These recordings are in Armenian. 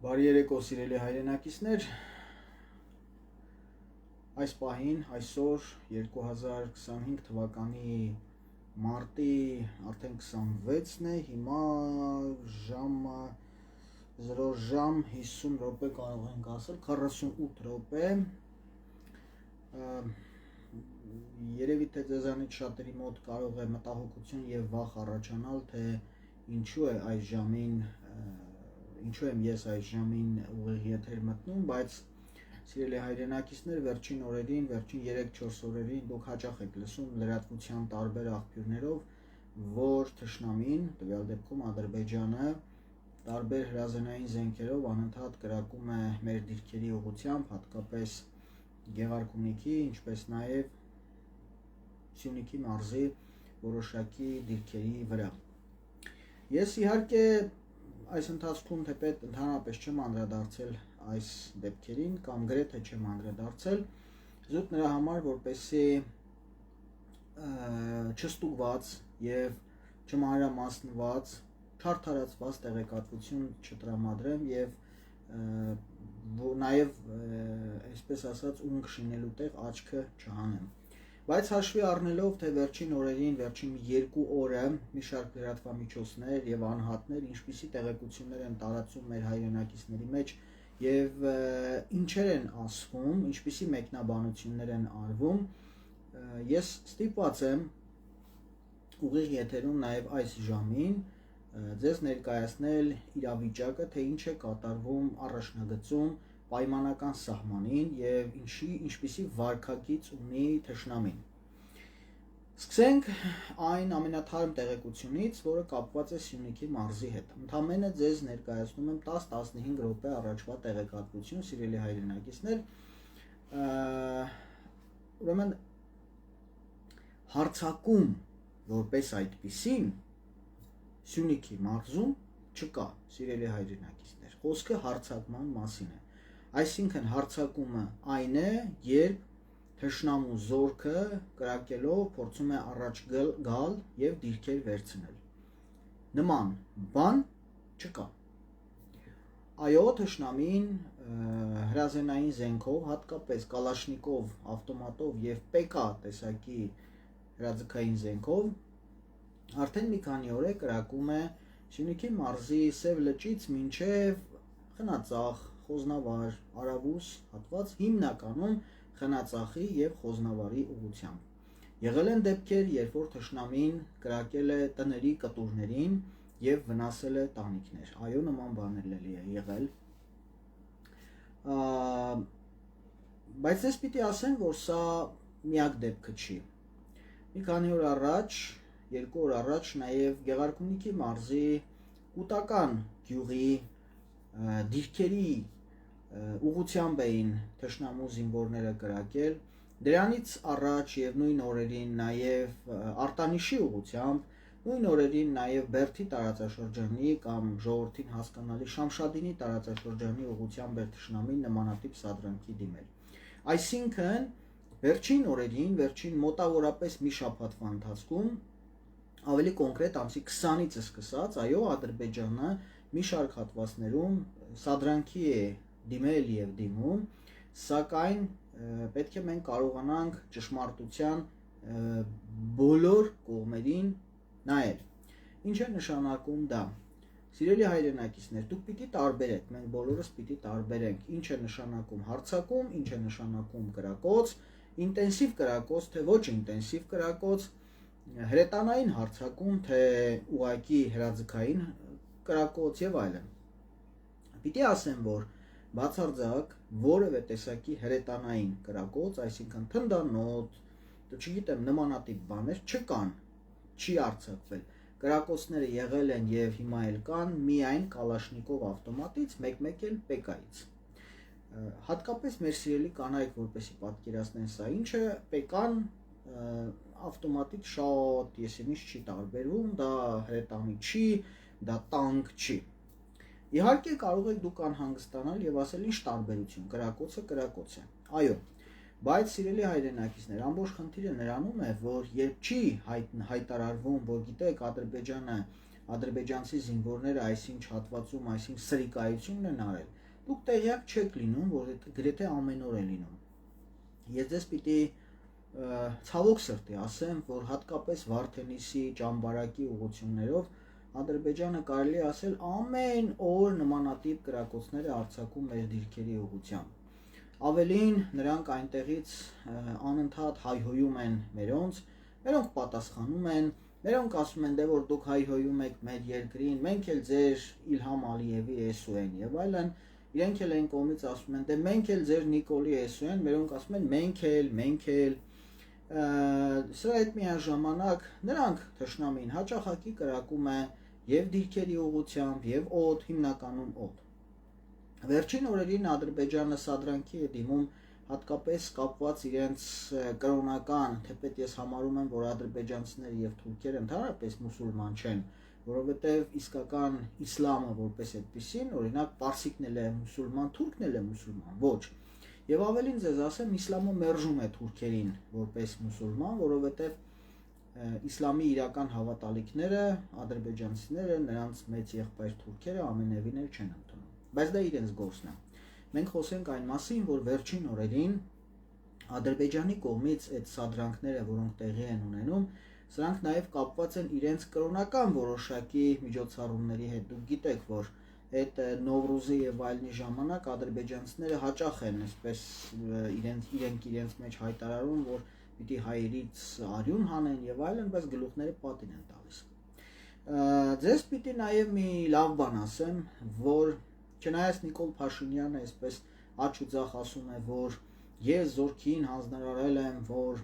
Բարի երեկո սիրելի հայրենակիցներ, այս պահին, այսօր 2025 թվականի մարտի արդեն 26-ն է, հիմա ժամը 0 ժամ 50 րոպե կարող ենք ասել, 48 րոպե, երևի թե ձեզանից շատերի մոտ կարող է մտահոգություն և վախ առաջանալ, թե ինչու եմ ես այս ժամին ուղիղ եթեր մտնում, բայց սիրելի հայրենակիցներ, վերջին օրերին, վերջին 3-4 օրերին դուք հաճախ եք լսում լրատվության տարբեր աղբյուրներով, որ թշնամին, տվյալ դեպքում Ադրբեջանը, տարբեր հրազենային զենքերով անընդհատ կրակում է մեր դիրքերի ուղղությամբ, հատկապես Գեղարքունիքի, ինչպես նաև Սյունիքի մարզի որոշակի դիրքերի վրա։ Ես իհարկե այս ընթացքում թեպետ ընդհանրապես չեմ անդրադարձել այս դեպքերին կամ գրեթե չեմ անդրադարձել զուտ նրա համար, որպեսզի չստուգված եւ չմանրամասնված, չարդարացված տեղեկատվություն չտրամադրեմ եւ նաեւ այսպես ասած ունք շինելու տեղ աչքը չհանեմ։ Բայց հաշվի առնելով, թե վերջին օրերին, վերջին 2 օրը մի շարք լրատվամիջոցներ եւ անհատներ ինչպիսի տեղեկություններ են տարածում մեր հայրենակիցների մեջ եւ ինչեր են ասվում, ինչպիսի մեկնաբանություններ են արվում, ես ստիպված եմ ուղիղ եթերում նաեւ այս ժամին ձեզ ներկայացնել իրավիճակը, թե ինչ է կատարվում առաջնագծում պայմանական սահմանին եւ ինչպիսի վարքագիծ ունի թշնամին։ Սկսենք այն ամենաթարմ տեղեկությունից, որը կապված է Սյունիքի մարզի հետ։ Ընդամենը ձեզ ներկայացնում եմ 10-15 րոպե առաջվա տեղեկատվություն, սիրելի հայրենակիցներ, ուրեմն հարձակում որպես այդպիսին Սյունիքի մարզում չկա, սիրելի հայրենակիցներ, խոսքը հարձակման մասին է։ Այսինքն հարձակումը այն է, երբ թշնամու զորքը կրակելով փորձում է առաջ գալ եւ դիրքեր վերցնել։ Նման բան չկա։ Այո, թշնամին հրազենային զենքով, հատկապես Կալաշնիկով, ավտոմատով եւ PK տեսակի հրաձգային զենքով արդեն մի քանի օր է կրակում է Սյունիքի մարզի Սև լճից մինչև Խնածախ, Խոզնավար, Արավուս հատված, հիմնականում Խնածախի եւ Խոզնավարի ուղղությամբ։ Եղել են դեպքեր, երբ որ թշնամին կրակել է տների կտուրներին եւ վնասել է տանիքներ։ Այո, նման բաներ էլի է եղել։ Բայց ես պիտի ասեմ, որ սա միակ դեպքը չի։ Մի քանի օր առաջ, 2 օր առաջ նաեւ Գեղարքունիքի մարզի Կուտական գյուղի դիրքերի ուղղությամբ էին թշնամու զինվորները կրակել, դրանից առաջ եւ նույն օրերին նաեւ Արտանիշի ուղղությամբ, նույն օրերին նաեւ Բերդի տարածաշրջանի կամ ժողովրդին հասկանալի Շամշադինի տարածաշրջանի ուղղությամբ էր թշնամին նմանատիպ սադրանքի դիմել։ Այսինքն վերջին օրերին, վերջին մոտավորապես մի շաբաթվա ընթացքում, ավելի կոնկրետ ամսի 20-ից սկսած, այո, Ադրբեջանը մի շարք հատվածներում սադրանքի է դիմել եւ դիմում, սակայն պետք է մենք կարողանանք ճշմարտության բոլոր կողմերին նայել։ Ինչ է նշանակում դա։ Սիրելի հայրենակիցներ, դուք պիտի տարբերեք, մենք բոլորս պիտի տարբերենք, ինչ է նշանակում հարձակում, ինչ է նշանակում կրակոց, ինտենսիվ կրակոց, թե ոչ ինտենսիվ կրակոց, հրետանային հարձակում, թե ուղակի հրաձգային կրակոց եւ այլն։ Պիտի ասեմ, որ բացարձակ որևէ տեսակի հրետանային կրակոց, այսինքն թնդանոթ, չգիտեմ, նմանատիպ բաներ չկան, չի արձակվել։ Կրակոցները եղել են եւ հիմա էլ կան միայն Կալաշնիկով ավտոմատից, մեկ-մեկ էլ PK-ից։ Հատկապես մեր սիրելի կանայք, որպեսի պատկերացնեն սա ինչը, PK-ն ավտոմատիկ շատ եսիմից չի տարբերվում, դա հրետանի չի, դա տանկ չի։ Իհարկե կարող եք դուք անհանգստանալ եւ ասել ինչ տարբերություն, կրակոցը կրակոց է։ Այո, բայց սիրելի հայրենակիցներ, ամբողջ խնդիրը նրանում է, որ երբ չի հայտարարվում, որ գիտեք Ադրբեջանը, ադրբեջանցի զինվորները այսինչ հատվածում, այսինչ սրիկայությունն են արել, դուք տեղյակ չեք լինում, որ գրեթե ամեն օր է լինում։ Ես ձեզ պիտի ցավոք սրտի ասեմ, որ հատկապես Վարդենիսի ճամբարակի ուղղություններով Ադրբեջանը կարելի ասել ամեն օր նմանատիպ կրակոցներ է արձակում մեր դիրքերի ուղղությամբ։ Ավելին, նրանք այնտեղից անընդհատ հայհոյում են մերոնց, մերոնք պատասխանում են, մերոնք ասում են, դե որ դուք հայհոյում եք մեր երկրին, մենք էլ ձեր Իլհամ Ալիևի էսու են եւ այլն, իրենք էլ այն կողմից ասում են, դե մենք էլ ձեր Նիկոլի էսու են, մերոնք ասում են մենք էլ սրա հետ միաժամանակ նրանք թշնամին հաճախակի կրակում է եւ դիրքերի ուղղությամբ եւ օդ, հիմնականում օդ։ Վերջին օրերին Ադրբեջանը սադրանքի է դիմում հատկապես կապված իրենց կրոնական, թեպետ ես համարում եմ, որ ադրբեջանցիները եւ թուրքերը ընդհանրապես մուսուլման չեն, որովհետեւ իսկական իսլամը որպես այդպեսին, օրինակ պարսիկն էլ է մուսուլման, թուրքն էլ է մուսուլման, ոչ։ Եվ ավելին ձեզ ասեմ, իսլամը մերժում է թուրքերին որպես մուսուլման, որովհետեւ իսլամի իրական հավատալիքները ադրբեջանցիները, նրանց մեծ եղբայր թուրքերը ամենևին էլ չեն ընդունում։ Բայց դա իրենց գործն է։ Մենք խոսենք այն մասին, որ վերջին օրերին Ադրբեջանի կողմից այդ սադրանքները, որոնք տեղի են ունենում, սրանք նաև կապված են իրենց կրոնական որոշակի միջոցառումների հետ։ Դուք գիտեք, որ այդ Նովրուզի եւ այլնի ժամանակ ադրբեջանցիները հաճախ են այսպես իրենց մեջ հայտարարում, որ պիտի հայերից արյուն հանեն եւ այլն, բայց գլուխները պատին են տալիս։ Ձեզ պիտի նաեւ մի լավ բան ասեմ, որ չնայած Նիկոլ Փաշինյանը այսպես աչ ու ձախ ասում է, որ ես զորքին հանձնարարել եմ, որ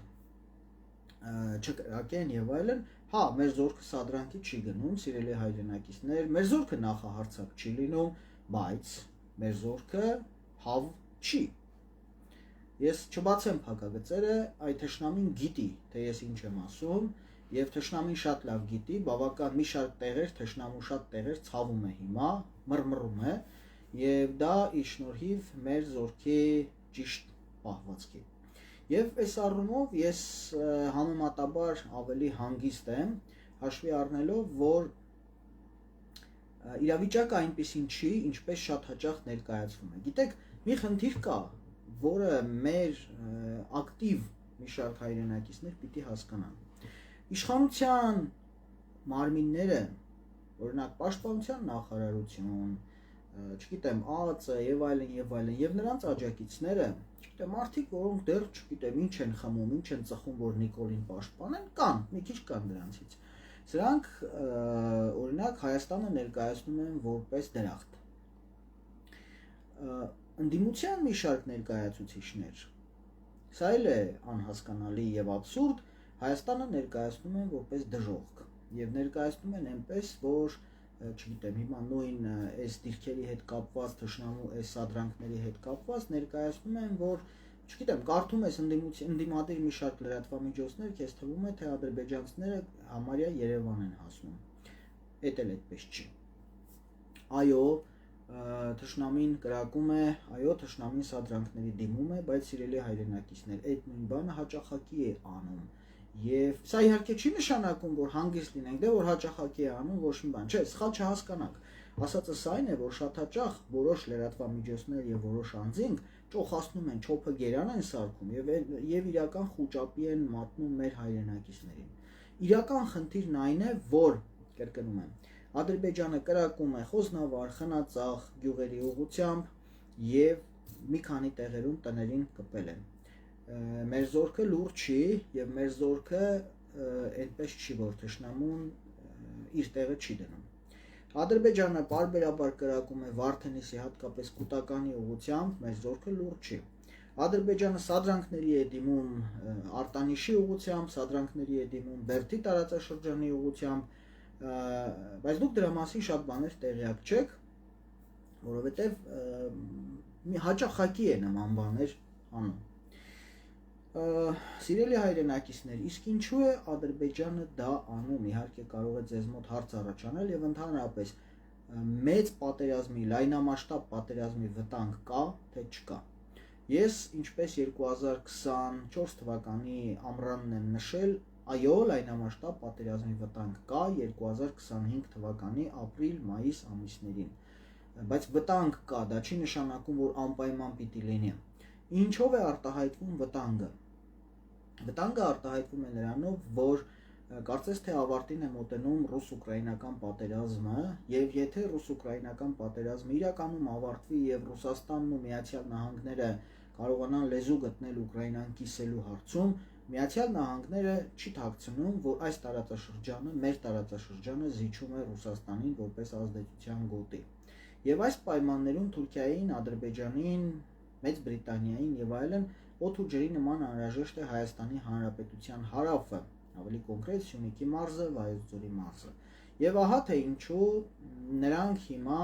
չկրակեն եւ այլն, հա, մեր զորքը սադրանքի չի գնում, սիրելի հայրենակիցներ, մեր զորքը նախահարցակ չի լինում, բայց մեր զորքը հավ չի։ Ես չբացեմ փակագծերը, այդ թշնամին գիտի, թե ես ինչ եմ ասում, եւ թշնամին շատ լավ գիտի, բավական մի շարք տեղեր, թշնամու շատ տեղեր ցավում է հիմա, մռմռում է, եւ դա ի շնորհիվ մեր զորքի ճիշտ պահվածքի։ Եվ այս առումով ես համեմատաբար ավելի հանգիստ եմ, հաշվի առնելով, որ իրավիճակը այնպեսին չի, ինչպես շատ հաճախ ներկայացվում է։ Գիտեք, մի խնդիր կա, որը մեր ակտիվ մի շարք հայրենակիցներ պիտի հասկանան։ Իշխանության մարմինները, օրինակ պաշտպանության նախարարություն, չգիտեմ, ԱԱԾ եւ այլն, եւ նրանց աջակիցները, չգիտեմ, մարդիկ, որոնք դեռ չգիտեմ ինչ են խմում, ինչ են ծխում, որ Նիկոլին պաշտպանեն, կան, մի քիչ կան դրանցից։ Սրանք օրինակ Հայաստանը ներկայացնում են որպես դրախտ։ Ընդդիմության մի շարք ներկայացուցիչներ, սա էլ է անհասկանալի եւ աբսուրդ, Հայաստանը ներկայացնում են որպես դժողք եւ ներկայացնում են այնպես, որ չգիտեմ, հիմա նույն այս դիրքերի հետ կապված, թշնամու այս սադրանքների հետ կապված ներկայացնում են, որ չգիտեմ, կարդում ես ընդդիմադիր մի շարք լրատվամիջոցներ, քեզ թվում է, թե ադրբեջանցիները համարյա Երևան են հասնում։ Էդ էլ այդպես չի։ Այո, թշնամին կրակում է, այո, թշնամին սադրանքների դիմում է, բայց սիրելի հայրենակիցներ, այդ նույն բանը հաճախակի է անում։ Եվ սա իհարկե չի նշանակում, որ հանգիստ լինենք, դե որ հաճախակի է անում, ոչ մի բան, չէ, սխալ չհասկանանք։ Ասածս այն է, որ շատ հաճախ որոշ լրատվամիջոցներ եւ որոշ անձինք ճոխացնում են, չոփը գերան են սարքում եւ իրական խուճապի են մատնում մեր հայրենակիցներին։ Իրական խնդիրն այն է, որ կրկնում եմ, Ադրբեջանը կրակում է Խոզնավար, Խնածախ գյուղերի ուղղությամբ եւ մի քանի տեղերում տներին կպել են։ Մեր զորքը լուրջ չի եւ մեր զորքը այդպես չի, որ թշնամուն իր տեղը չի դնում։ Ադրբեջանը պարբերաբար կրակում է Վարդենիսի հատկապես Կուտականի ուղղությամբ, մեր զորքը լուրջ չի։ Ադրբեջանը սադրանքների է դիմում Արտանիշի ուղղությամբ, սադրանքների է դիմում Բերդի տարածաշրջանի ուղղությամբ, բայց դուք դրա մասին շատ բաներ տեղյակ չեք, որովհետեւ մի հաճախակի է նման բաներ անում։ Սիրելի հայրենակիցներ, իսկ ինչու է Ադրբեջանը դա անում, իհարկե կարող է ձեզ մոտ հարց առաջանել եւ ընդհանրապես մեծ պատերազմի, լայնամասշտաբ պատերազմի վտանգ կա, թե չկա։ Ես ինչպես 2024 թվականի ամռանն եմ նշել, այո, լայնամասշտաբ պատերազմի վտանգ կա 2025 թվականի ապրիլ-մայիս ամիսներին։ բայց վտանգ կա, դա չի նշանակում, որ անպայման պիտի լինի։ Ինչով է արտահայտվում վտանգը։ Վտանգը արտահայտվում է նրանով, որ կարծես թե ավարտին է մոտենում ռուս-ուկրաինական պատերազմը, եւ եթե ռուս-ուկրաինական պատերազմը իրականում ավարտվի եւ Ռուսաստանն ու Միացյալ Նահանգները կարողանան լեզու գտնել Ուկրաինան կիսելու հարցում, Միացյալ Նահանգները չի թաքցնում, որ այս տարածաշրջանը, մեր տարածաշրջանը զիջում է Ռուսաստանին որպես ազդեցության գոտի։ Եվ այս պայմաններում Թուրքիային, Ադրբեջանին, Մեծ Բրիտանիային եւ այլն օդ ու ջրի նման անհրաժեշտ է Հայաստանի Հանրապետության հարավը, ավելի կոնկրետ Սյունիքի մարզը, Վայոց ձորի մարզը։ Եվ ահա թե ինչու նրանք հիմա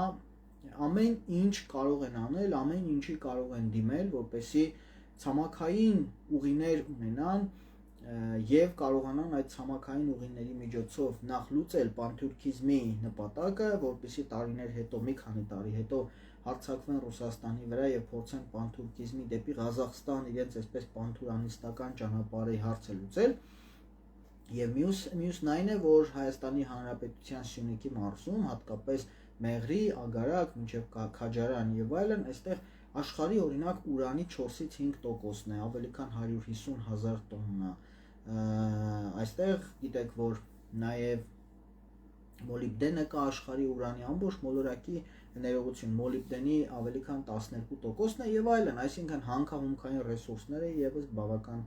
ամեն ինչ կարող են անել, ամեն ինչի կարող են դիմել, որպեսզի ցամաքային ուղիներ ունենան եւ կարողանան այդ ցամաքային ուղիների միջոցով նախ լուծել պանթուրքիզմի նպատակը, որպեսզի տարիներ հետո, մի քանի տարի հետո հարձակվեն Ռուսաստանի վրա եւ փորձեն պանթուրքիզմի դեպի Ղազախստան իրենց այսպես պանթուրանիստական ճանապարհի հարցը լուծել։ Եվ մյուսն այն է, որ Հայաստանի Հանրապետության Սյունիքի մարզում, հատկապես Մեղրի, Ագարակ, մինչև Քաջարան եւ այլն, այստեղ աշխարհի օրինակ ուրանի 4-ից 5%-ն է, ավելի քան 150,000 տոննա։ Այստեղ գիտեք, որ նաեւ մոլիբդենը կա աշխարհի ուրանի ամբողջ մոլորակի ներողություն, մոլիբդենի ավելի քան 12%-ն է եւ այլն, այսինքն հանքահումքային ռեսուրսները եւս բավական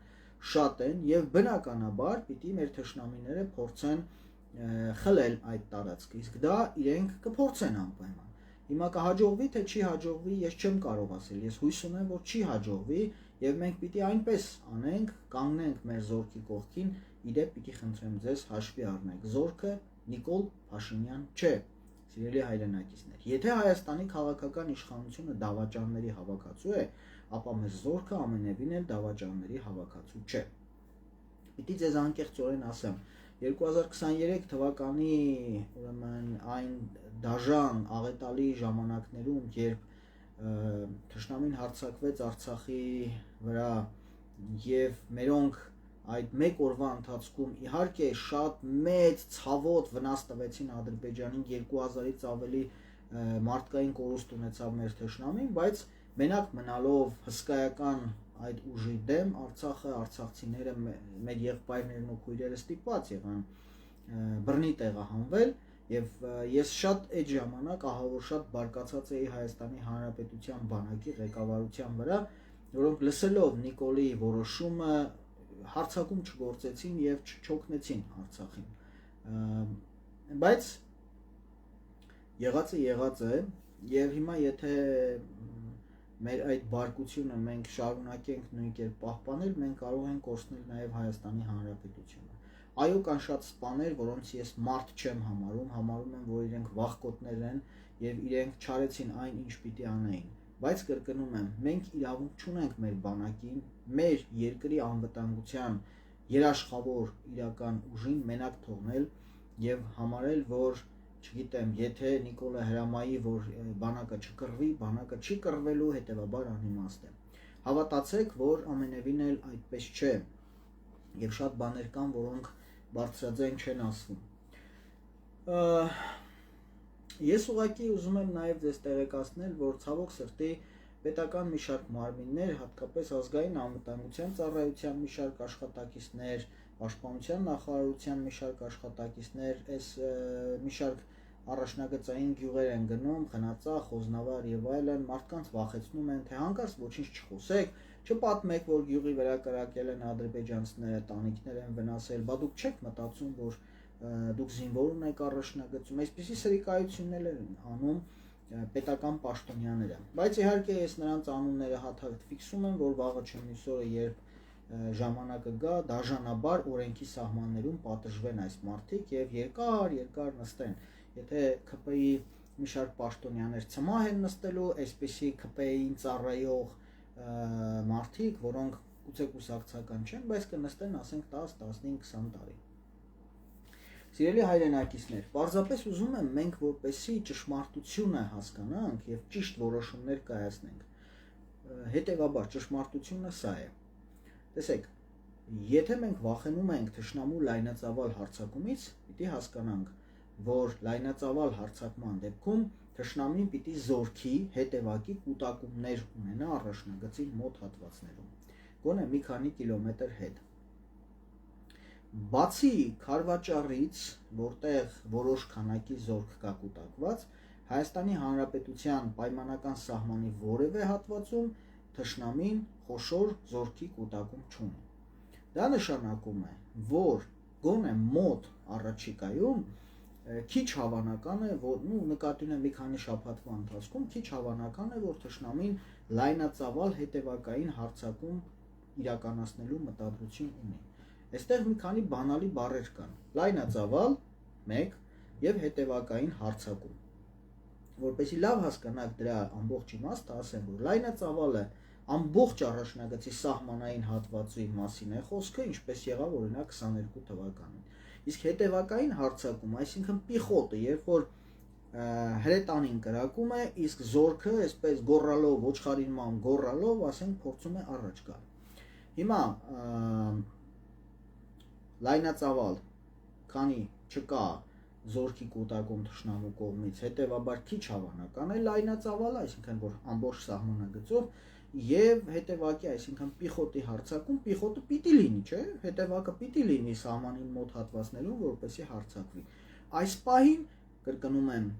շատ են եւ բնականաբար պիտի մեր թշնամիները փորձեն խլել այդ տարածքը, իսկ դա իրենք կփորձեն անպայման։ Հիմա կհաջողվի թե չի հաջողվի, ես չեմ կարող ասել, ես հույս ունեմ, որ չի հաջողվի եւ մենք պիտի այնպես անենք, կանգնենք մեր զորքի կողքին, իդեպ պիտի խնդրեմ ձեզ հաշվի առնեք, զորքը Նիկոլ Փաշինյան չէ, սիրելի հայրենակիցներ։ Եթե Հայաստանի քաղաքական իշխանությունը դավաճանների հավաքածու է, ապա մեր զորքը ամենևին էլ դավաճանների հավաքածու չէ։ Պիտի ձեզ անկեղծորեն ասեմ, 2023 թվականի ուրեմն այն դաժան աղետալի ժամանակներում, երբ թշնամին հարձակվեց Արցախի վրա եւ մերոնք այդ մեկ օրվա ընթացքում իհարկե շատ մեծ ցավոտ վնաս տվեցին Ադրբեջանին, 2000-ից ավելի մարդկային կորուստ ունեցավ մեր թշնամին, բայց մենակ մնալով հսկայական այդ ուժի դեմ Արցախը, արցախցիները, մեր եղբայրներն ու քույրերը ստիպված եղան բռնի տեղահանվել եւ ես շատ այդ ժամանակ ահավոր շատ բարկացած էի Հայաստանի Հանրապետության բանակի ղեկավարության վրա, որոնք լսելով Նիկոլի որոշումը հարձակում չգործեցին եւ չօգնեցին Արցախին, բայց եղածը եղած է եւ հիմա եթե մեր այդ բարկությունը մենք շարունակենք նույն կերպ պահպանել, մենք կարող ենք կորցնել նաեւ Հայաստանի Հանրապետությունը։ Այո, կան շատ սպաներ, որոնց ես մարդ չեմ համարում եմ, որ իրենք վախկոտներ են եւ իրենք չարեցին այն, ինչ պիտի անեին, բայց կրկնում եմ, մենք իրավունք չունենք մեր բանակին, մեր երկրի անվտանգության երաշխավոր իրական ուժին մենակ թողնել եւ համարել, որ չգիտեմ, եթե Նիկոլը հրամայի, որ բանակը չկռվի, բանակը չի կռվելու, հետեւաբար անիմաստ է։ Հավատացեք, որ ամենևին էլ այդպես չէ եւ շատ բաներ կան, որոնք բարձրաձայն չեն ասվում։ Ես ուղղակի ուզում եմ նաեւ ձեզ տեղեկացնել, որ ցավոք սրտի պետական մի շարք մարմիններ, հատկապես ազգային անվտանգության ծառայության մի շարք աշխատակիցներ, պաշտպանության նախարարության մի շարք աշխատակիցներ, այս մի շարք առաջնագծային գյուղեր են գնում, Խնածախ, Խոզնավար եւ այլն, մարդկանց վախեցնում են, թե հանկարծ ոչինչ չխոսեք, չպատմեք, որ գյուղի վրա կրակել են ադրբեջանցիները, տանիքներ են վնասել, բա դուք չեք մտածում, որ դուք զինվոր ունեք առաջնագծում, այսպիսի սրիկայություններ են անում պետական պաշտոնյաները, բայց իհարկե ես նրանց անունները հաթաթ ֆիքսում եմ, որ վաղը չեմ մյուսօրը, երբ ժամանակը գա, դաժանաբար օրենքի սահմաններում պատժվեն այս մարդիկ եւ երկար նստեն։ Եթե ԿՊ-ի մի շարք պաշտոնյաներ ցմահ են նստելու, այսպեսի ԿՊ-ին ծառայող մարդիկ, որոնք գուցե կուսակցական չեն, բայց կնստեն, ասենք 10, 15, 20 տարի։ Սիրելի հայրենակիցներ, պարզապես ուզում եմ մենք որպեսի ճշմարտությունը հասկանանք եւ ճիշտ որոշումներ կայացնենք։ Հետևաբար ճշմարտությունը սա է։ Տեսեք, եթե մենք վախենում ենք թշնամու լայնածավալ հարձակումից, պիտի հասկանանք, որ լայնածավալ հարձակման դեպքում թշնամին պիտի զորքի հետևակի կուտակումներ ունենա առաջնագծի մոտ հատվածներում, գոնե մի քանի կիլոմետր հետ։ Բացի քարվաճառից, որտեղ որոշ քանակի զորք կա կուտակված, Հայաստանի Հանրապետության պայմանական սահմանի որևէ հատվածում թշնամին խոշոր զորքի կուտակում չունի։ Դա նշանակում է, որ գոնե մոտ առաջիկայում քիչ հավանական է, որ նկատի ունեմ մի քանի շաբաթվա ընթացքում քիչ հավանական է, որ թշնամին լայնածավալ հետևակային հարձակում իրականացնելու մտադրություն ունի։ Այստեղ մի քանի բանալի բառեր կան՝ լայնածավալ 1 եւ հետևակային հարձակում։ Որպեսզի լավ հասկանաք դրա ամբողջ իմաստը, ասեմ, որ լայնածավալը ամբողջ առաջնագծի սահմանային հատվածի մասին է խոսքը, ինչպես եղավ օրինակ 22 թվականին։ Իսկ հետևակային հարձակում, այսինքն պիխոտը, երբ որ հրետանին կրակում է, իսկ զորքը այսպես գոռալով, ոչխարինման գոռալով, ասենք, փորձում է առաջ գալ։ Հիմա լայնածավալ, քանի չկա զորքի կուտակում թշնամու կողմից, հետևաբար քիչ հավանական է լայնածավալը, այսինքն որ ամբողջ սահմանագծով եւ հետևակի, այսինքն պիխոտի հարձակում, պիխոտը պիտի լինի, չէ՞, հետևակը պիտի լինի սահմանին մոտ հատվածներում, որպեսզի հարձակվի։ Այս պահին, կրկնում եմ,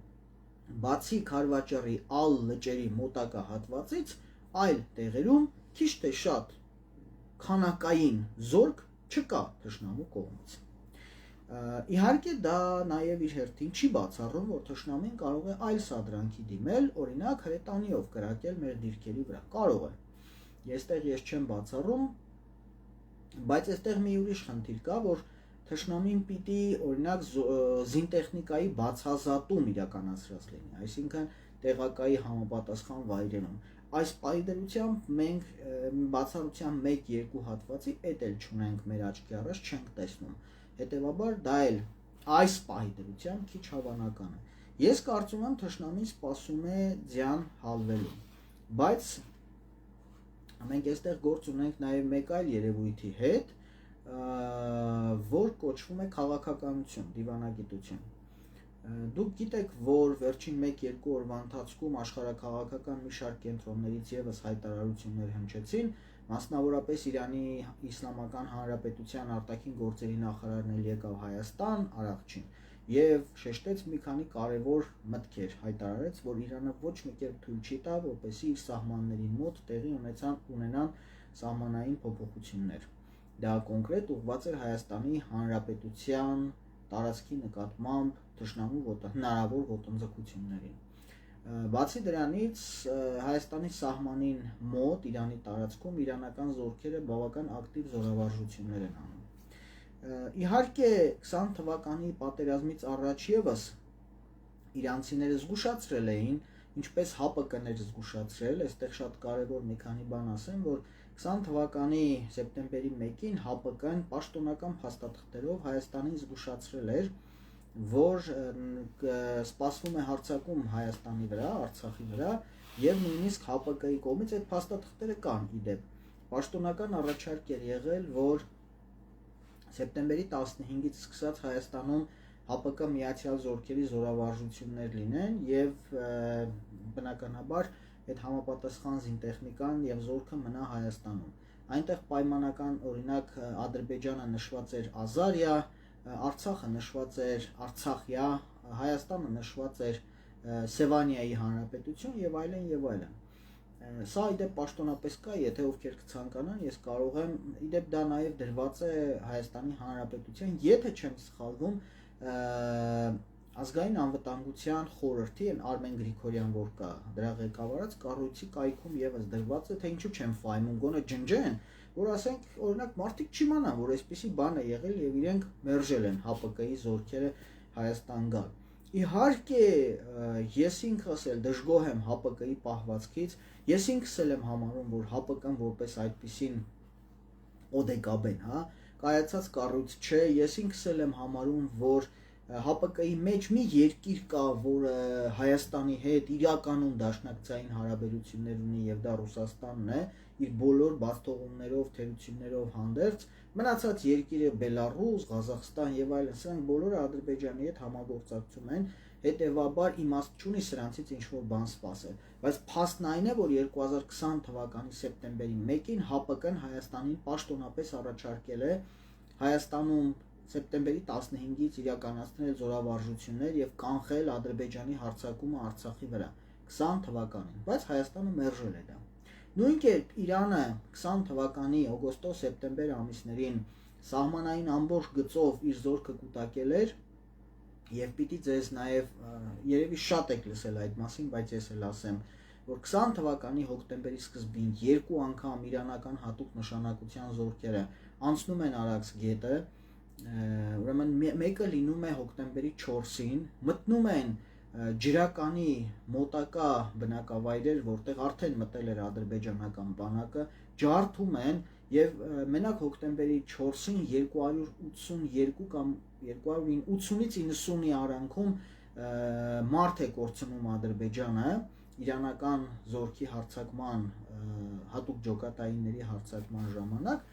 բացի քարվաճառի ալ լճերի մոտակա հատվածից, այլ տեղերում քիչ թե շատ քանակային զորք չկա թշնամու կողմից։ Իհարկե դա նաև իր հերթին չի բացառում, որ թշնամին կարող է այլ սադրանքի դիմել, օրինակ հրետանիով կրակել մեր դիրքերի վրա, կարող է։ Ես չեմ բացառում, բայց այստեղ մի ուրիշ խնդիր կա, որ թշնամին պիտի օրինակ զինտեխնիկայի բացազատում իրականացրած լինի, այսինքն տեղակայի համապատասխան վայրերում։ Այս պայդրությամբ մենք բացառության 1-2 հատվածի էդ էլ չունենք մեր աչքի առաջ, չենք տեսնում։ Հետևաբար դա էլ այս պահի դրությամբ քիչ հավանական է։ Ես կարծում եմ թշնամին սպասում է ձյան հալվելու, բայց մենք այստեղ գործ ունենք նաև մեկ այլ երևույթի հետ, որ կոչվում է քաղաքականություն, դիվանագիտություն։ Դուք գիտեք, որ վերջին 1-2 օրվա ընթացքում աշխարհաքաղաքական մի շարք կենտրոններից եւս հայտարարություններ հնչեցին, մասնավորապես Իրանի Իսլամական Հանրապետության արտաքին գործերի նախարարն էլ եկավ Հայաստան առողջին եւ շեշտեց մի քանի կարևոր մտքեր, հայտարարեց, որ Իրանը ոչ մի կերպ թույլ չի տա, որպեսզի իր սահմաններին մոտ տեղի ունենան սահմանային փոփոխություններ։ Դա կոնկրետ ուղղված էր Հայաստանի Հանրապետության տարածքի նկատմամբ թշնամու հնարավոր ոտնձգություններին։ Բացի դրանից Հայաստանի սահմանին մոտ Իրանի տարածքում իրանական զորքերը բավական ակտիվ զորավարժություններ են անում։ Իհարկե 20 թվականի պատերազմից առաջ եւս իրանցիները զգուշացրել էին, ինչպես ՀԱՊԿ-ն էր զգուշացրել, այստեղ շատ կարևոր մի քանի բան ասեմ, որ 20 թվականի սեպտեմբերի 1-ին ՀԱՊԿ-ն պաշտոնական փաստաթղթերով Հայաստանին զգուշացրել էր, որ սպասվում է հարձակում Հայաստանի վրա, Արցախի վրա, եւ նույնիսկ ՀԱՊԿ-ի կողմից այդ փաստաթղթերը կան իդեպ։ Պաշտոնական առաջարկ էր եղել, որ սեպտեմբերի 15-ից սկսած Հայաստանում ՀԱՊԿ միացյալ զորքերի զորավարժություններ լինեն եւ բնականաբար այդ համապատասխան զինտեխնիկան եւ զորքը մնա Հայաստանում։ Այնտեղ պայմանական օրինակ Ադրբեջանը նշված էր Ազարիա, Արցախը նշված էր Արցախիա, Հայաստանը նշված էր Սևանիայի Հանրապետություն եւ այլն եւ այլն։ Սա իդեպ պաշտոնապես կա, եթե ովքեր կցանկանան, ես կարող եմ, իդեպ դա նաև դրված է Հայաստանի Հանրապետության, եթե չեմ սխալվում, ազգային անվտանգության խորհրդի Արմեն Գրիգորյան, որ կա, դրա ղեկավարած կառույցի կայքում եւս դրված է, թե ինչու չեմ ֆայմում, գոնե ջնջեն, որ ասենք, օրինակ մարդիկ չիմանան, որ այսպիսի բան է եղել եւ իրենք մերժել են ՀԱՊԿ-ի զորքերը Հայաստան գալ։ Իհարկե, ես ինքս էլ դժգոհ եմ ՀԱՊԿ-ի պահվածքից, ես ինքս էլ եմ համարում, որ ՀԱՊԿ-ն որպես այդպիսին օդեկաբեն, հա, կայացած կառույց չէ, ես ինքս էլ եմ համարում, որ ՀԱՊԿ-ի մեջ մի երկիր կա, որը Հայաստանի հետ իրականում դաշնակցային հարաբերություններ ունի եւ դա Ռուսաստանն է, իր բոլոր բացթողումներով, թերություններով հանդերձ, մնացած երկիրը Բելարուս, Ղազախստան եւ այլն, սրանք բոլորը Ադրբեջանի հետ համագործակցում են հետևաբար իմաստ չունի սրանցից ինչ-որ բան սպասել, բայց փաստն այն է, որ 2020 թվականի սեպտեմբերի 1-ին ՀԱՊԿ-ն Հայաստանին պաշտոնապես առաջարկել է Հայաստանում սեպտեմբերի 15-ից իրականացնել զորավարժություններ եւ կանխել Ադրբեջանի հարձակումը Արցախի վրա 20 թվականին, բայց Հայաստանը մերժել է դա։ Նույն կերպ Իրանը 20 թվականի օգոստոս-սեպտեմբեր ամիսներին սահմանային ամբողջ գծով իր զորքը կուտակել էր եւ պիտի ձեզ նաեւ երևի շատ եք լսել այդ մասին, բայց ես էլ ասեմ, որ 20 թվականի հոկտեմբերի սկզբին երկու անգամ իրանական հատուկ նշանակության զորքերը անցնում են Արաքս գետը, ուրեմն մեկը լինում է հոկտեմբերի 4-ին, մտնում են ջրականի մոտակա բնակավայրեր, որտեղ արդեն մտել էր ադրբեջանական բանակը, ջարդում են եւ մենակ հոկտեմբերի 4-ին 282 կամ 280-ից 90-ի արանքում մարդ է կորցնում Ադրբեջանը իրանական զորքի հարձակման հատուկ ջոկատայինների հարձակման ժամանակ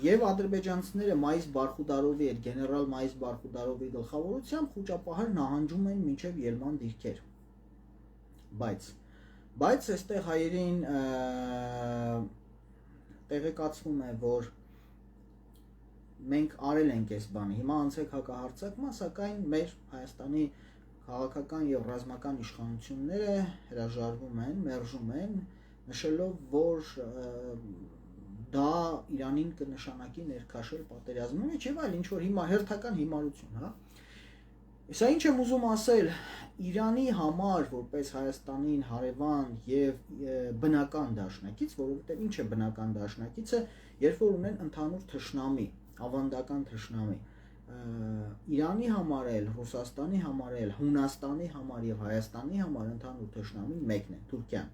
եւ ադրբեջանցիները Մայիս Բարխուդարովի այդ գեներալ Մայիս Բարխուդարովի գլխավորությամբ խոճապահար նահանջում են մինչեւ Ելման դիրքեր, բայց այստեղ հայերին տեղեկացվում է, որ մենք արել ենք այս բանը, հիմա անցեք հակահարձակման, սակայն մեր Հայաստանի քաղաքական եւ ռազմական իշխանությունները հրաժարվում են, մերժում են, նշելով, որ դա Իրանին կնշանակի ներքաշել պատերազմի մեջ եւ այլ ինչ որ հիմա հերթական հիմարություն, հա։ Սա ինչ եմ ուզում ասել, Իրանի համար որպես Հայաստանին հարևան եւ բնական դաշնակից, որովհետեւ ինչ է բնական դաշնակիցը, երբ որ ունեն ընդհանուր թշնամի, ավանդական թշնամի, Իրանի համար էլ, Ռուսաստանի համար էլ, Հունաստանի համար եւ Հայաստանի համար ընդհանուր թշնամին մեկն է, Թուրքիան,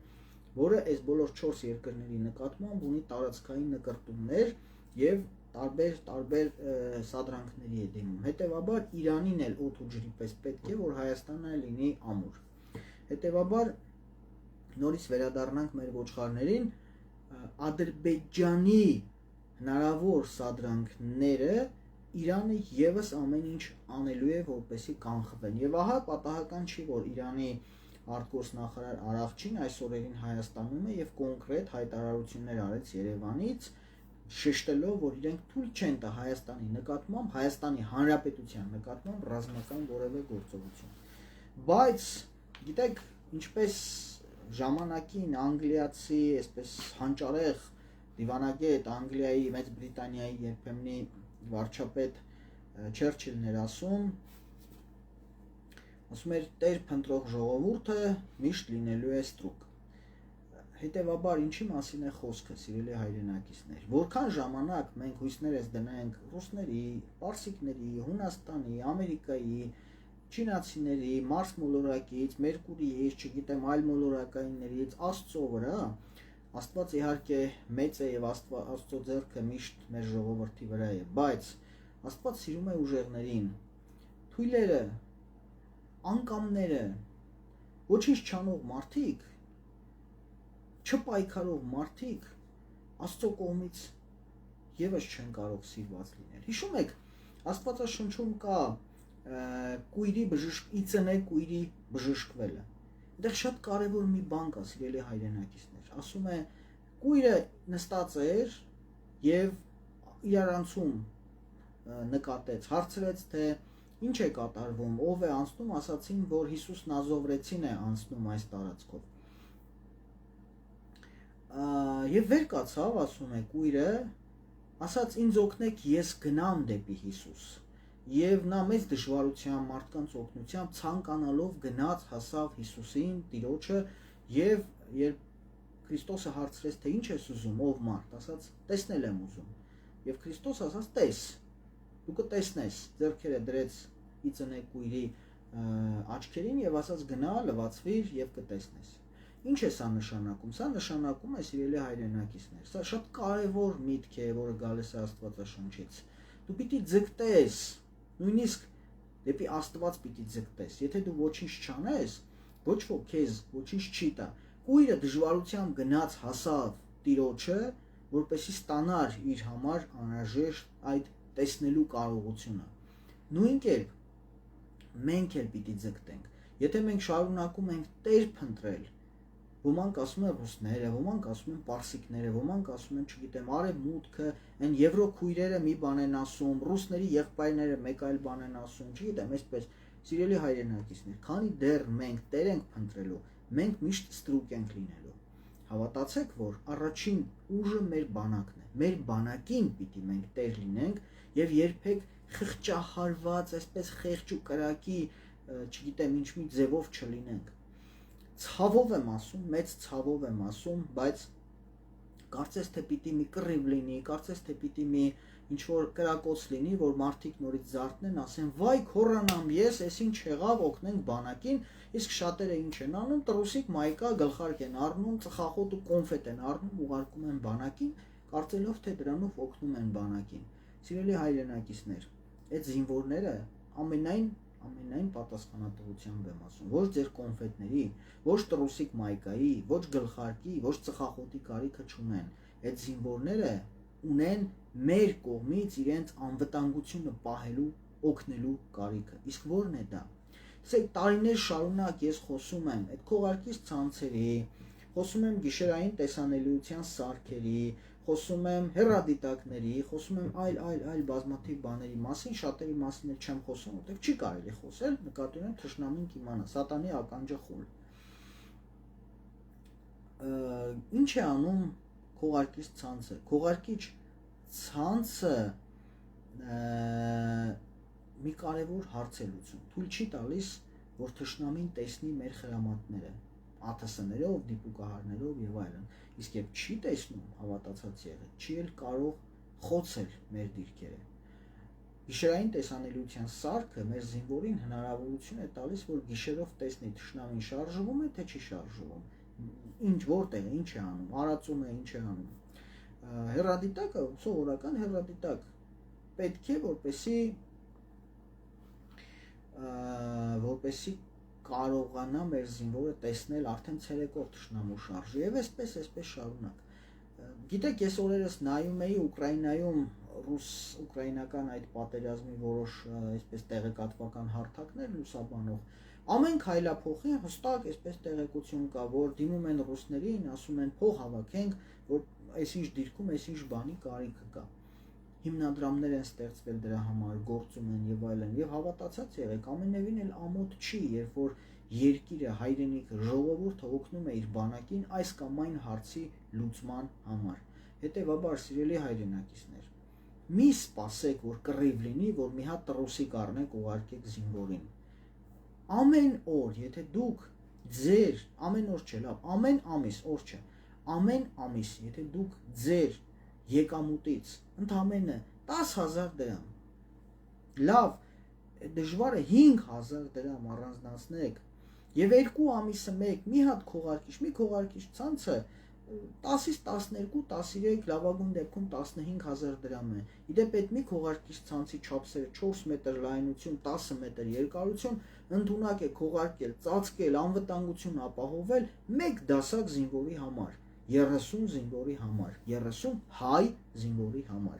որը այս բոլոր 4 երկրների նկատմամբ ունի տարածքային նկրտումներ եւ տարբեր սադրանքների է դիմում։ Հետևաբար Իրանին էլ օդ ու ջրի պես պետք է, որ Հայաստանը լինի ամուր։ Հետևաբար նորից վերադառնանք մեր ոչխարներին, Ադրբեջանի հնարավոր սադրանքները Իրանը եւս ամեն ինչ անելու է, որպեսզի կանխվեն։ Եվ ահա պատահական չի, որ Իրանի արտգործնախարար Արաղչին այս օրերին Հայաստանում է եւ կոնկրետ հայտարարություններ արեց Երևանից, շեշտելով, որ իրենք թույլ չեն տա Հայաստանի նկատմամբ, Հայաստանի Հանրապետության նկատմամբ ռազմական որևէ գործողություն։ Բայց գիտեք, ինչպես ժամանակին անգլիացի, այսպես հանճարեղ դիվանագետ Անգլիայի, Մեծ Բրիտանիայի երբեմնի վարչապետ Չերչիլն էր ասում էր Տեր փնտրող ժողովուրդը միշտ լինելու է ստրուկ։ Հետևաբար ինչի մասին է խոսքը, սիրելի հայրենակիցներ, որքան ժամանակ մենք հույսներս դնենք ռուսների, պարսիկների, Հունաստանի, Ամերիկայի, չինացիների, Մարս մոլորակից, Մերկուրիից, չգիտեմ, այլ մոլորակայիններից Աստծո վրա, Աստված իհարկե մեծ է եւ Աստծո ձեռքը միշտ մեր ժողովրդի վրա է, բայց Աստված սիրում է ուժեղներին, թույլերը, անկամները, ոչինչ չանող մարդիկ, չպայքարող մարդիկ Աստծո կողմից եւս չեն կարող սիրված լինել։ Հիշում եք, Աստվածաշնչում կա կույրի բժշկ իծնե կույրի բժշկվելը։ Այդտեղ շատ կարևոր մի բան կա, սիրելի հայրենակիցներ, ասում է կույրը նստած էր եւ իրարանցում նկատեց, հարցրեց, թե ինչ է կատարվում, ով է անցնում, ասացին, որ Հիսուս Նազովրեցին է անցնում այս տարածքով։ Եվ վեր կացավ, ասում է կույրը, ասաց ինձ օգնեք, ես գնամ դեպի Հիսուս։ Եվ նա մեծ դժվարությամբ, մարդկանց օգնությամբ ցանկանալով գնաց, հասավ Հիսուսին, Տիրոջը, եւ երբ Քրիստոսը հարցրեց, թե ինչ ես ուզում, ով մարդ, ասաց, տեսնել եմ ուզում։ Եվ Քրիստոս ասաց, տես, դու կտեսնես, ձեռքերը դրեց իծնե կույրի աչքերին եւ ասաց, գնա, լվացվիր եւ կտեսնես։ Ինչ է սա նշանակում։ Սա նշանակում է, սիրելի հայրենակիցներ, սա շատ կարևոր միտք է, որը գալիս է Աստվածաշնչից։ Դու պիտի ձգտես, նույնիսկ դեպի Աստված պիտի ձգտես։ Եթե դու ոչինչ չանես, ոչ ոք քեզ ոչինչ չի տա։ Կույրը դժվարությամբ գնաց հասավ Տիրոջը, որպեսզի ստանար իր համար անհրաժեշտ այդ տեսնելու կարողությունը։ Նույն կերպ մենք էլ պիտի ձգտենք։ Եթե մենք շարունակում ենք Տեր փնտրել, ոմանք ասում են ռուսները, ոմանք ասում են պարսիկները, ոմանք ասում են, չգիտեմ, արևմուտքը, այն եվրոքույրերը մի բան են ասում, ռուսների եղբայրները մեկ այլ բան են ասում, չգիտեմ, այսպես սիրելի հայրենակիցներ, քանի դեռ մենք Տեր ենք փնտրելու, մենք միշտ ստրուկ ենք լինելու։ Հավատացեք, որ առաջին ուժը մեր բանակն է։ Մեր բանակին պիտի մենք Տեր լինենք եւ երբեք խղճահարված, այսպես խեղճ ու կրակի, չգիտեմ, ինչ մի ձևով չլինենք։ Ցավով եմ ասում, մեծ ցավով եմ ասում, բայց կարծես թե պիտի մի կռիվ լինի, կարծես թե պիտի մի ինչ որ կրակոց լինի, որ մարդիկ նորից զարթնեն, ասեն՝ «Վայ, քորանամ ես, էս ինչ եղավ, օգնենք բանակին», իսկ շատերը ինչ են անում, տրուսիկ մայկա գլխարկ են առնում, ծխախոտ ու կոնֆետ են առնում, ուղարկում են բանակին, կարծելով թե դրանով օգնում են բանակին։ Սիրելի հայրենակիցներ, այդ զինվորները ամենայն պատասխանատվությամբ եմ ասում, ոչ ձեր կոնֆետների, ոչ տրուսիկ մայկայի, ոչ գլխարկի, ոչ ծխախոտի կարիքը չունեն։ Այդ զինվորները ունեն մեր կողմից իրենց անվտանգությունը պահելու, օգնելու կարիքը։ Իսկ ո՞րն է դա։ Ասեք, տարիներ շարունակ ես խոսում եմ այդ քողարկից ցանցերի, խոսում եմ գիշերային տեսանելիության սարքերի, խոսում եմ հեռադիտակների, խոսում եմ այլ բազմաթիվ բաների մասին, շատերի մասին էլ չեմ խոսում, որտեղ չի կարելի խոսել, նկատի ունեմ թշնամին կիմանա, սատանի ականջը խուլ։ Ինչ է անում քողարկիչ ցանցը։ Քողարկիչ ցանցը մի կարևոր հարց է լուծում։ Թույլ չի տալիս, որ թշնամին տեսնի մեր խրամատները, ԱԹՍ-ներով, դիպուկահարներով եւ այլն։ Իսկ երբ չի տեսնում, հավատացած եղեք, չի էլ կարող խոցել մեր դիրքերը։ Գիշերային տեսանելիության սարքը մեր զինվորին հնարավորություն է տալիս, որ գիշերով տեսնի թշնամին շարժվում է, թե չի շարժվում, ինչ որտեղ է, ինչ է անում, արածում է, ինչ է անում։ Հեռադիտակը, սովորական հեռադիտակ պետք է, որպեսի կարողանա մեր զինվորը տեսնել արդեն ցերեկով թշնամու շարժը եւ այսպես շարունակ։ Գիտեք, ես օրերս նայում էի Ուկրաինայում ռուս-ուկրաինական այդ պատերազմի որոշ այսպես տեղեկատվական հարթակներ լուսաբանող ամեն քայլափոխին հստակ այսպես տեղեկություն կա, որ դիմում են ռուսներին, ասում են փող հավաքենք, որ այսինչ դիրքում այսինչ բանի կարիքը կա։ Հիմնադրամներ են ստեղծվել դրա համար, գործում են եւ այլն, եւ հավատացած եղեք, ամենևին էլ ամոթ չի, երբ որ երկիրը, հայրենիքը, ժողովուրդը օգնում է իր բանակին այս կամ այն հարցի լուծման համար։ Հետևաբար, սիրելի հայրենակիցներ, մի սպասեք, որ կռիվ լինի, որ մի հատ տրուսիկ առնեք ուղարկեք զինվորին։ Ամեն օր, եթե դուք ձեր, ամեն օր չէ, լավ, ամեն ամիս, օր չէ, ամեն ամիս, եթե դուք ձեր եկամուտից ընդամենը 10,000 դրամ, լավ, դժվարը 5,000 դրամ առանձնացնեք եւ 2 ամիսը մեկ մի հատ քողարկիչ, մի քողարկիչ ցանցը 10-ից 12, 13, լավագույն դեպքում 15,000 դրամ է։ Իդեպ այդ մի քողարկիչ ցանցի չափսերը 4 մետր լայնություն, 10 մետր երկարություն, ընդունակ է քողարկել, ծածկել, անվտանգություն ապահովել մեկ դասակ զինվորի համար, 30 զինվորի համար, 30 հայ զինվորի համար։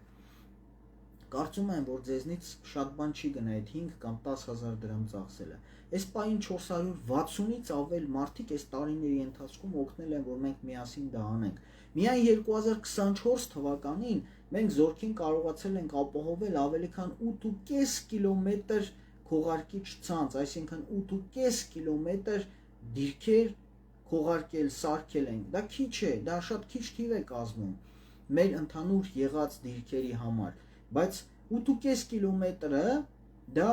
Կարծում եմ, որ ձեզնից շատ բան չի գնա այդ 5 կամ 10,000 դրամ ծախսելը։ Այս պահին 460-ից ավել մարդիկ այս տարիների ընթացքում օգնել են, որ մենք միասին դա անենք։ Միայն 2024 թվականին մենք զորքին կարողացել ենք ապահովել ավելի քան 8.5 կիլոմետր քողարկիչ ցանց, այսինքն 8.5 կիլոմետր դիրքեր քողարկել, սարքել ենք։ Դա քիչ է, դա շատ քիչ թիվ է կազմում մեր ընդհանուր եղած դիրքերի համար, բայց 8.5 կիլոմետրը դա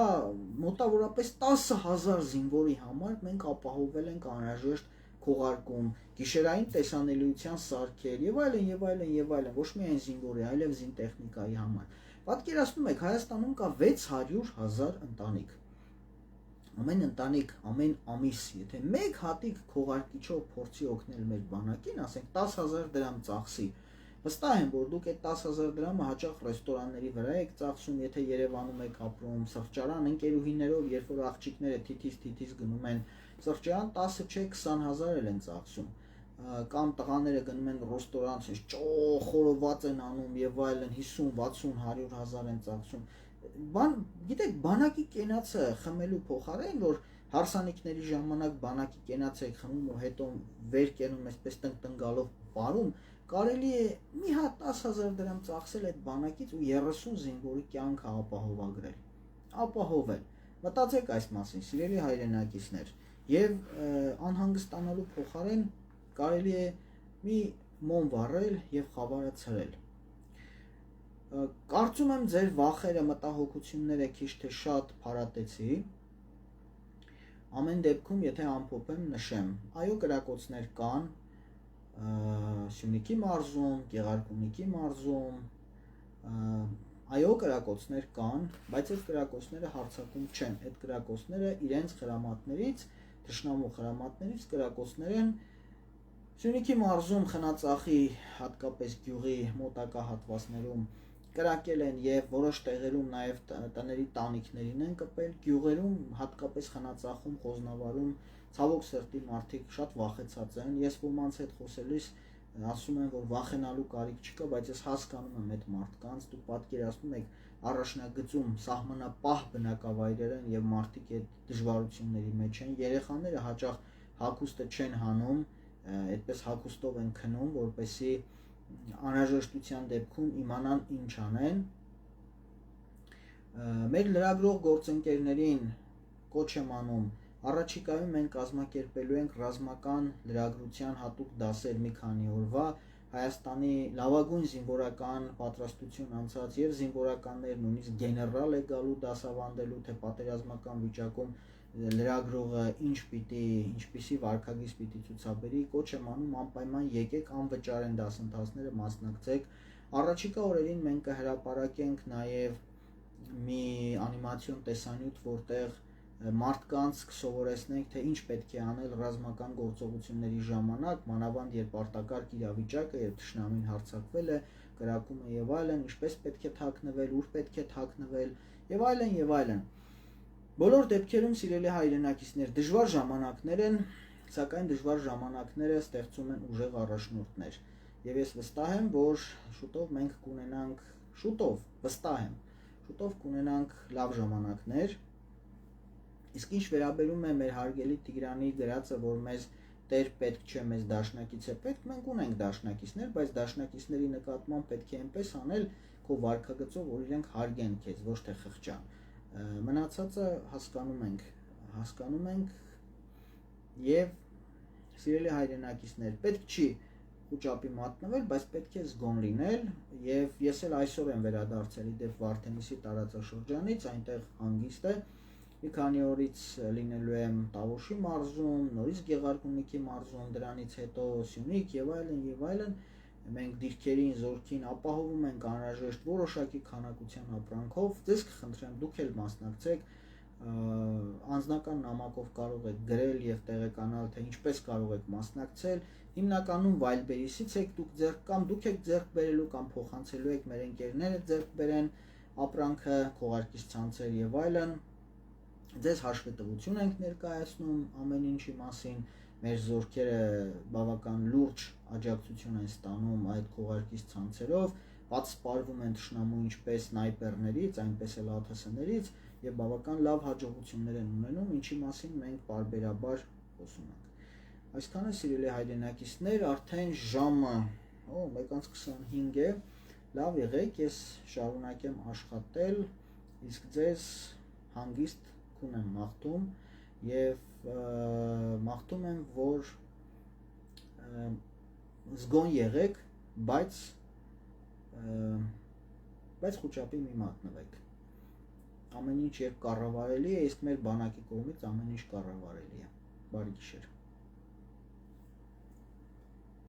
մոտավորապես 10,000 զինվորի համար մենք ապահովել ենք անհրաժեշտ քողարկում, գիշերային տեսանելիության սարքեր եւ այլն, ոչ միայն զինվորի, այլև զինտեխնիկայի համար։ Պատկերացնում եք, Հայաստանում կա 600,000 ընտանիք։ Ամեն ընտանիք, ամեն ամիս, եթե մեկ հատիկ քողարկիչով փորձի օգնել մեր բանակին, ասենք 10,000 դրամ ծախսի, վստահ եմ, որ դուք այդ 10,000 դրամը հաճախ ռեստորանների վրա եք ծախսում, եթե Երևանում եք ապրում, սրճարան ընկերուհիներով, երբ որ աղջիկները թիթիզ գնում են սրճարան, 10 չէ, 20,000 էլ են ծախսում։ կամ տղաները գնում են ռեստորան, խորոված են անում եւ այլն 50, 60, 100,000 են ծախսում։ Գիտեք, բանակի կենացը խմելու փոխարեն, որ հարսանիքների ժամանակ բանակի կենաց եք խմում ու հետո վեր կենում այսպես տնկալով բարում, կարելի է մի հատ 10,000 դրամ ծախսել այդ բանակից ու 30 զինվորի կյանքը ապահովել։ Մտածեք այս մասին, սիրելի հայրենակիցներ, եւ անհանգստանալու փոխարեն կարելի է մի մոմ վառել եւ խավարը ցրել։ Կարծում եմ ձեր վախերը, մտահոգությունները քիչ թե շատ փարատեցի։ Ամեն դեպքում, եթե ամփոփեմ, նշեմ, այո, կրակոցներ կան Սյունիքի մարզում, Գեղարքունիքի մարզում, այո, կրակոցներ կան, բայց այդ կրակոցները հարձակում չեն, այդ կրակոցները իրենց խրամատներից, թշնամու խրամատներից կրակոցներ են Սյունիքի մարզում Խնածախի, հատկապես գյուղի մոտակա հատվածներում կրակել են եւ որոշ տեղերում նաեւ տների տանիքներին են կպել, գյուղերում, հատկապես Խնածախում, Խոզնավարում, ցավոք սրտի մարդիկ շատ վախեցած են։ Ես ոմանց հետ խոսելիս ասում են, որ վախենալու կարիք չկա, բայց ես հասկանում եմ այդ մարդկանց, դուք պատկերացնում եք առաջնագծում սահմանապահ բնակավայրեր են եւ մարդիկ այդ դժվարությունների մեջ են, երեխաները հաճախ հագուստը չեն հանում, այդպես հագուստով են քնում, որպեսզի անհրաժեշտության դեպքում իմանան ինչ անեն։ Մեր լրագրող գործընկերներին կոչ եմ անում, առաջիկայում մենք կազմակերպելու ենք ռազմական լրագրության հատուկ դասեր մի քանի օրվա Հայաստանի լավագույն զինվորական պատրաստություն անցած եւ զինվորականներ, նույնիսկ գեներալ է գալու դասավանդելու, թե պատերազմական վիճակում լրագրողը ինչպիսի վարքագիծ պիտի ցուցաբերի, կոչ եմ անում անպայման եկեք անվճար են դասընթացները, մասնակցեք։ Առաջիկա օրերին մենք կհրապարակենք նաեւ մի անիմացիոն տեսանյութ, որտեղ մարդկանց կսովորեցնենք, թե ինչ պետք է անել ռազմական գործողությունների ժամանակ, մանավանդ երբ արտակարգ իրավիճակ է եւ թշնամին հարձակվել է, կրակում է եւ այլն, ինչպես պետք է թաքնվել, ուր պետք է թաքնվել եւ այլն եւ այլն։ Բոլոր դեպքերում, սիրելի հայրենակիցներ, դժվար ժամանակներ են, սակայն դժվար ժամանակները ստեղծում են ուժեղ առաջնորդներ։ Եվ ես վստահ եմ, որ շուտով մենք կունենանք, շուտով կունենանք լավ ժամանակներ։ Իսկ ինչ վերաբերում է մեր հարգելի Տիգրանի գրածը, որ մեզ Տեր պետք չէ, մեզ դաշնակից է պետք, մենք ունենք դաշնակիցներ, բայց դաշնակիցների նկատմամբ պետք է այնպես անել քո վարքագծով, որ իրենք հարգեն քեզ, ոչ թե խղճան։ Մնացածը հասկանում ենք եւ սիրելի հայրենակիցներ, պետք չի խոճապի մատնվել, բայց պետք է զգոն լինել եւ ես էլ այսօր եմ վերադարձել իդեպ Վարդենիսի տարածաշրջանից, այնտեղ հանգիստ է։ Մի քանի օրից լինելու եմ Տավուշի մարզում, նորից Գեղարքունիքի մարզում, դրանից հետո Սյունիք եւ այլն, մենք դիրքերին, զորքին ապահովում ենք անհրաժեշտ որոշակի քանակության ապրանքով, ձեզ կխնդրեմ դուք էլ մասնակցեք, անձնական նամակով կարող եք գրել եւ տեղեկանալ, թե ինչպես կարող եք մասնակցել, հիմնականում Wildberries-ից եք դուք ձեռք կամ դուք եք ձեռք բերելու կամ փոխանցելու եք մեր ընկերները ձեռք բերեն ապրանքը, քողարկիչ ցանցեր եւ այլն, ձեզ հաշվետվություն ենք ներկայացնում ամեն ինչի մասին, մեր զորքերը բավական լուրջ աջակցություն են ստանում այդ քողարկիչ ցանցերով, պատսպարվում են թշնամու ինչպես սնայպերներից, այնպես էլ ԱԹՍ-ներից եւ բավական լավ հաջողություններ են ունենում, ինչի մասին մենք պարբերաբար խոսում ենք։ Այսքանը սիրելի հայրենակիցներ, արդեն ժամը 1:25 է, լավ եղեք, ես շարունակեմ աշխատել, իսկ ձեզ հանգիստ քուն եմ մաղթում եւ մաղթում եմ, որ զգոն եղեք, բայց խոճապի մի մատնվեք։ Ամեն ինչ երբ կառավարելի է, իսկ մեր բանակի կողմից ամեն ինչ կառավարելի է։ Բարի գիշեր։